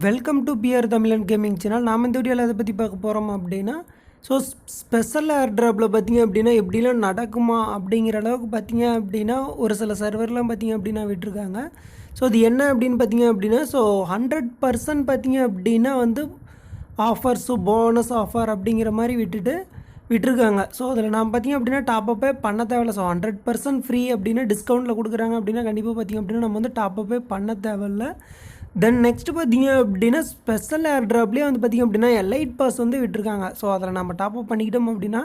Welcome to PR தமிழன் gaming channel. நாம் இந்த வீடியோவில் அதை பற்றி பார்க்க போகிறோம் அப்படின்னா, ஸோ ஸ்பெஷல் ஏர்ட்ராப்பில் பார்த்திங்க அப்படின்னா எப்படிலாம் நடக்குமா அப்படிங்கிற அளவுக்கு பார்த்திங்க அப்படின்னா ஒரு சில சர்வர்லாம் பார்த்திங்க அப்படின்னா விட்டுருக்காங்க. ஸோ அது என்ன அப்படின்னு பார்த்திங்க அப்படின்னா, ஸோ 100% பார்த்திங்க அப்படின்னா வந்து ஆஃபர்ஸு போனஸ் ஆஃபர் அப்படிங்கிற மாதிரி விட்டுருக்காங்க. ஸோ அதில் நான் பார்த்திங்க அப்படின்னா டாப்அப்பே பண்ண தேவையில்ல. ஸோ 100% ஃப்ரீ அப்படின்னு டிஸ்கவுண்ட்டில் கொடுக்குறாங்க அப்படின்னா கண்டிப்பாக பார்த்திங்க அப்படின்னா நம்ம வந்து டாப்அப்பே பண்ண தேவையில்ல. தென் நெக்ஸ்ட் பார்த்திங்க அப்படின்னா ஸ்பெஷல் ஏர்ட்ராப்லேயே வந்து பார்த்திங்க அப்படின்னா எலைட் பாஸ் வந்து விட்டுருக்காங்க. ஸோ அதில் நம்ம டாப்அப் பண்ணிக்கிட்டோம் அப்படின்னா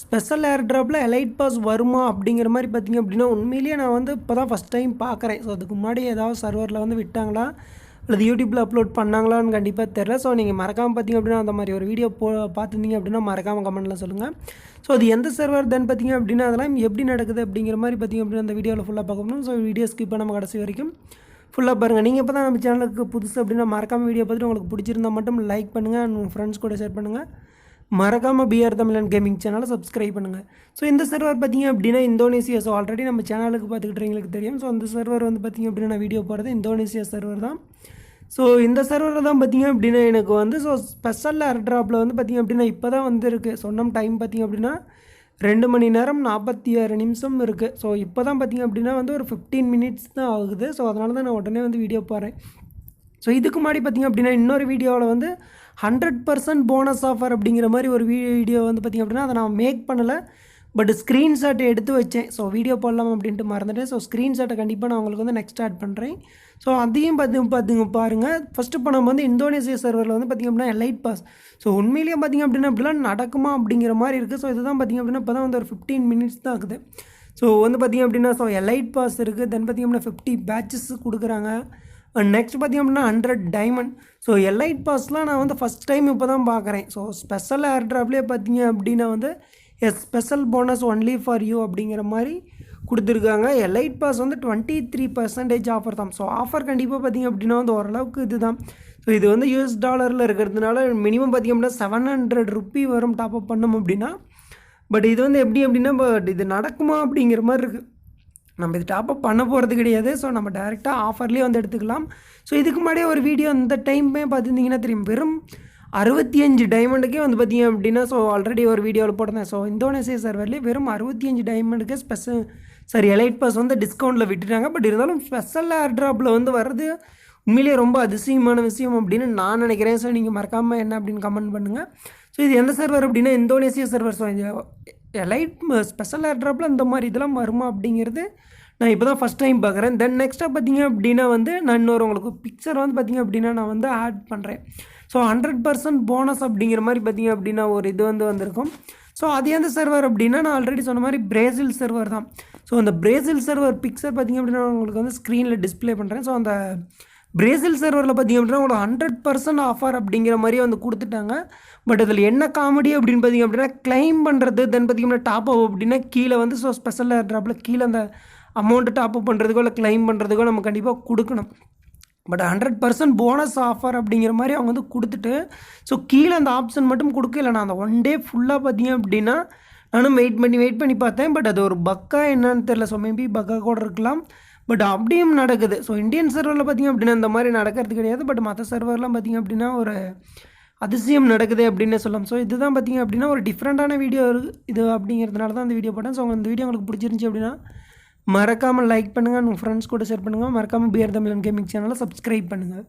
ஸ்பெஷல் ஏர்ட்ராப்பில் எலைட் பாஸ் வருமா அப்படிங்கிற மாதிரி பார்த்திங்க அப்படின்னா உண்மையிலேயே நான் வந்து இப்போ தான் ஃபஸ்ட் டைம் பார்க்குறேன். ஸோ அதுக்கு முன்னாடி ஏதாவது சர்வரில் வந்து விட்டாங்களா அல்லது யூடியூப்பில் அப்லோட் பண்ணாங்களான்னு கண்டிப்பாக தெரில. ஸோ நீங்கள் மறக்காமல் பார்த்திங்க அப்படின்னா அந்த மாதிரி ஒரு வீடியோ பார்த்துருந்தீங்க அப்படின்னா மறக்காமல் கமெண்ட்டில் சொல்லுங்கள். ஸோ அது எந்த சர்வர் தென் பார்த்திங்க அப்படின்னா அதெல்லாம் எப்படி நடக்குது அப்படிங்கிற மாதிரி பார்த்திங்க அப்படின்னா அந்த வீடியோவில் ஃபுல்லாக பார்க்கணும். ஸோ வீடியோ ஸ்கிப் பண்ணாமல் கடைசி வரைக்கும் ஃபுல்லாக பாருங்கள். நீங்கள் இப்போ தான் நம்ம சேனலுக்கு புதுசு அப்படின்னா மறக்காமல் வீடியோ பார்த்துட்டு உங்களுக்கு பிடிச்சிருந்தால் மட்டும் லைக் பண்ணுங்கள் அண்ட் உங்கள் ஃப்ரெண்ட்ஸ் கூட ஷேர் பண்ணுங்கள். மறக்காமல் பிஆர் தமிழன் கேமிங் சேனலை சப்ஸ்கிரைப் பண்ணுங்கள். ஸோ இந்த சர்வர் பார்த்திங்க அப்படின்னா இந்தோனேசியா. ஸோ ஆல்ரெடி நம்ம சேனலுக்கு பார்த்துக்கிட்டு தெரியும். ஸோ அந்த சர்வர் வந்து பார்த்திங்க அப்படின்னா நான் வீடியோ போகிறது இந்தோனேசியா சர்வர் தான். ஸோ இந்த சர்வரில் தான் பார்த்திங்க அப்படின்னா எனக்கு வந்து ஸோ ஸ்பெஷல் ஏர்ட்ராப்பில் வந்து பார்த்திங்க அப்படின்னா இப்போ தான் வந்துருக்கு. சொன்ன டைம் பார்த்திங்க அப்படின்னா 2 மணி நேரம் 46 நிமிஷம் இருக்குது. ஸோ இப்போ தான் பார்த்திங்க அப்படின்னா வந்து ஒரு 15 மினிட்ஸ் தான் ஆகுது. ஸோ அதனால தான் நான் உடனே வந்து வீடியோ போகிறேன். ஸோ இதுக்கு முன்னாடி பார்த்திங்க அப்படின்னா இன்னொரு வீடியோவில் வந்து 100% போனஸ் ஆஃபர் அப்படிங்கிற மாதிரி ஒரு வீடியோ வந்து பார்த்திங்க அப்படின்னா அதை நான் மேக் பண்ணலை. பட் ஸ்க்ரீன்ஷாட் எடுத்து வச்சேன். ஸோ வீடியோ போடலாம் அப்படின்ட்டு மறந்துட்டேன். ஸோ ஸ்க்ரீன்ஷாட்டை கண்டிப்பாக நான் உங்களுக்கு வந்து நெக்ஸ்ட் ஆட் பண்ணுறேன். ஸோ அதையும் பார்த்துங்க பாருங்கள். ஃபஸ்ட்டு இப்போ நம்ம வந்து இந்தோனேசியா சர்வரில் வந்து பார்த்திங்க அப்படின்னா எலைட் பாஸ். ஸோ உண்மையிலேயே பார்த்திங்க அப்படின்னா இப்படிலாம் நடக்குமா அப்படிங்கிற மாதிரி இருக்குது. ஸோ இதுதான் பார்த்திங்க அப்படின்னா இப்போ தான் வந்து ஒரு 15 மினிட்ஸ் தான் ஆகுது. ஸோ வந்து பார்த்திங்க அப்படின்னா ஸோ எலைட் பாஸ் இருக்குது. தென் பார்த்திங்க அப்படின்னா 50 பேட்சஸ் கொடுக்குறாங்க. நெக்ஸ்ட் பார்த்திங்க அப்படின்னா 100 டைமண்ட். ஸோ எலைட் பாஸ்லாம் நான் வந்து ஃபஸ்ட் டைம் இப்போ தான் பார்க்குறேன். ஸோ ஸ்பெஷல் ஏர்ட்ராப்லேயே பார்த்திங்க அப்படின்னா வந்து special bonus only for you அப்படிங்கிற மாதிரி கொடுத்துருக்காங்க. எலைட் பாஸ் வந்து 23% ஆஃபர் தான். ஸோ ஆஃபர் கண்டிப்பாக பார்த்திங்க அப்படின்னா வந்து ஓரளவுக்கு இது தான். ஸோ இது வந்து US டாலரில் இருக்கிறதுனால மினிமம் பார்த்திங்க அப்படின்னா 700 ருப்பி வரும் டாப்அப் பண்ணோம் அப்படின்னா. பட் இது வந்து எப்படி அப்படின்னா பட் இது நடக்குமா அப்படிங்கிற மாதிரி இருக்குது. நம்ம இது டாப்அப் பண்ண போகிறது கிடையாது. ஸோ நம்ம டேரெக்டாக ஆஃபர்லேயே வந்து எடுத்துக்கலாம். ஸோ இதுக்கு முன்னாடியே ஒரு வீடியோ இந்த டைமே பார்த்துருந்தீங்கன்னா தெரியும். வெறும் 65 டைமண்டுக்கே வந்து பார்த்திங்க அப்படின்னா ஸோ ஆல்ரெடி ஒரு வீடியோவில் போட்டிருந்தேன். ஸோ இந்தோனேசியா சர்வர்லேயே வெறும் 65 டைமண்டுக்கே எலைட் பாஸ் வந்து டிஸ்கவுண்ட்டில் விட்டுட்டாங்க. பட் இருந்தாலும் ஸ்பெஷல் ஏர்ட்ராப்பில் வந்து வர்றது உண்மையிலேயே ரொம்ப அதிசயமான விஷயம் அப்படின்னு நான் நினைக்கிறேன். ஸோ நீங்கள் மறக்காமல் என்ன அப்படின்னு கமெண்ட் பண்ணுங்கள். ஸோ இது எந்த சர்வர் அப்படின்னா Indonesia server. So elite special ஏர்ட்ராப்பில் இந்த மாதிரி இதெல்லாம் வருமா அப்படிங்கிறது நான் இப்போ தான் ஃபஸ்ட் டைம் பார்க்குறேன். தென் நெக்ஸ்ட்டாக பார்த்திங்க அப்படின்னா வந்து நான் இன்னொரு உங்களுக்கு பிக்சர் வந்து பார்த்திங்க அப்படின்னா நான் வந்து ஆட் பண்ணுறேன். ஸோ 100% போனஸ் அப்படிங்கிற மாதிரி பார்த்திங்க அப்படின்னா ஒரு இது வந்து வந்திருக்கும். ஸோ அது எந்த சர்வர் அப்படின்னா நான் ஆல்ரெடி சொன்ன மாதிரி பிரேசில் சர்வர் தான். ஸோ அந்த பிரேசில் சர்வர் பிக்சர் பார்த்திங்க அப்படின்னா உங்களுக்கு வந்து ஸ்க்ரீனில் டிஸ்பிளே பண்ணுறேன். ஸோ அந்த பிரேசில் சர்வரில் பார்த்திங்க அப்படின்னா உங்களுக்கு 100% ஆஃபர் அப்படிங்கிற மாதிரியே வந்து கொடுத்துட்டாங்க. பட் அதில் என்ன காமெடி அப்படின்னு பார்த்திங்க அப்படின்னா கிளைம் பண்ணுறது தென் பார்த்திங்க அப்படின்னா டாப்அப் அப்படின்னா கீழே வந்து ஸோ ஸ்பெஷல் ஏர்ட்ராப்பில் கீழே அந்த அமௌண்ட்டு டாப்அப் பண்ணுறதுக்கோ இல்லை கிளைம் பண்ணுறதுக்கோ நம்ம கண்டிப்பாக கொடுக்கணும். பட் 100% போனஸ் ஆஃபர் அப்படிங்கிற மாதிரி அவங்க வந்து கொடுத்துட்டு ஸோ கீழே அந்த ஆப்ஷன் மட்டும் கொடுக்கல. நான் அந்த 1 டே ஃபுல்லாக பார்த்தீங்க அப்படின்னா நானும் வெயிட் பண்ணி பார்த்தேன். பட் அது ஒரு பக்கா என்னன்னு தெரில. ஸோ மேபி பக்கா கூட இருக்கலாம். பட் அப்படியும் நடக்குது. ஸோ இந்தியன் சர்வரில் பார்த்திங்க அப்படின்னா இந்த மாதிரி நடக்கிறது கிடையாது. பட் மற்ற சர்வர்லாம் பார்த்திங்க அப்படின்னா ஒரு அதிசயம் நடக்குது அப்படின்னு சொல்லலாம். ஸோ இதுதான் பார்த்திங்க அப்படின்னா ஒரு டிஃப்ரெண்ட்டான வீடியோ இது அப்படிங்கிறதுனால தான் அந்த வீடியோ போட்டேன். ஸோ இந்த வீடியோ உங்களுக்கு பிடிச்சிருந்துச்சி அப்படின்னா மறக்காமல் லைக் பண்ணுங்கள். உங்கள் ஃப்ரெண்ட்ஸ் கூட ஷேர் பண்ணுங்கள். மறக்காமல் பிஆர் தமிழன் கேமிங் சேனலை சப்ஸ்கிரைப் பண்ணுங்கள்.